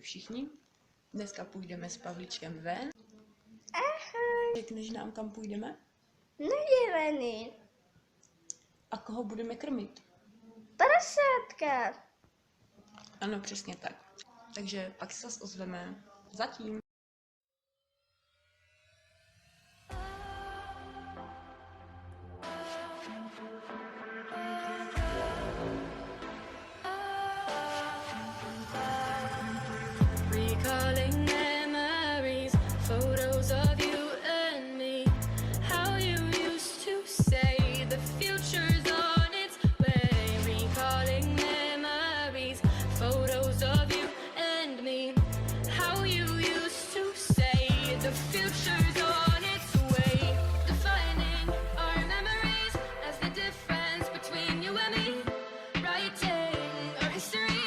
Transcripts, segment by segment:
všichni. Dneska půjdeme s Pavlíčkem ven. Ahoj. Řekneš nám, kam půjdeme? Nedělený. A koho budeme krmit? Prasátka. Ano, přesně tak. Takže pak se zase ozveme. Zatím. Recalling memories, photos of you and me. How you used to say the future's on its way. Recalling memories, photos of you and me. How you used to say the future's on its way. Defining our memories as the difference between you and me. Writing our history.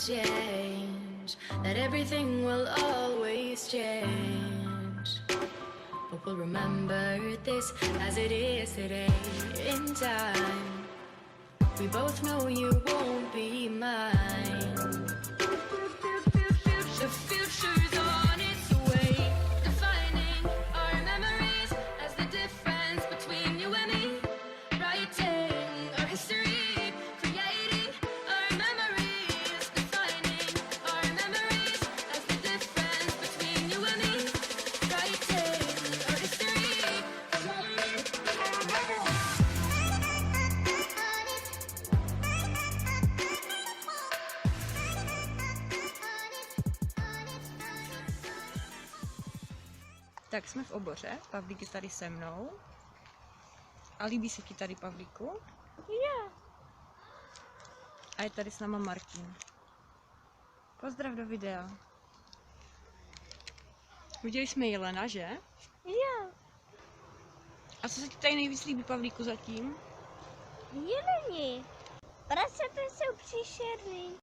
Change, that everything will always change, but we'll remember this as it is today in time. We both know you won't be mine. The future's on its way, defining our memories as the difference between you and me. Writing our history. Tak jsme v oboře, Pavlík je tady se mnou. A líbí se ti tady, Pavlíku? Jo. A je tady s náma Martin. Pozdrav do videa. Viděli jsme jelena, že? Jo. A co se ti tady nejvíc líbí, Pavlíku, zatím? Jeleni. Prasata jsou příšerný.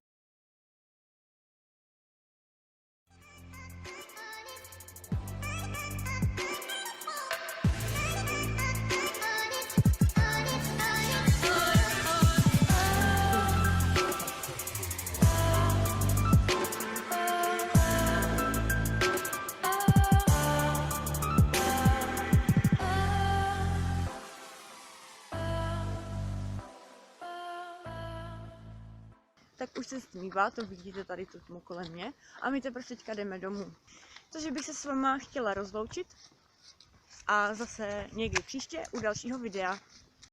Tak už se stmívá, to vidíte tady tu tmu kolem mě. A my teprve teďka jdeme domů. Takže bych se s váma chtěla rozloučit. A zase někdy příště u dalšího videa.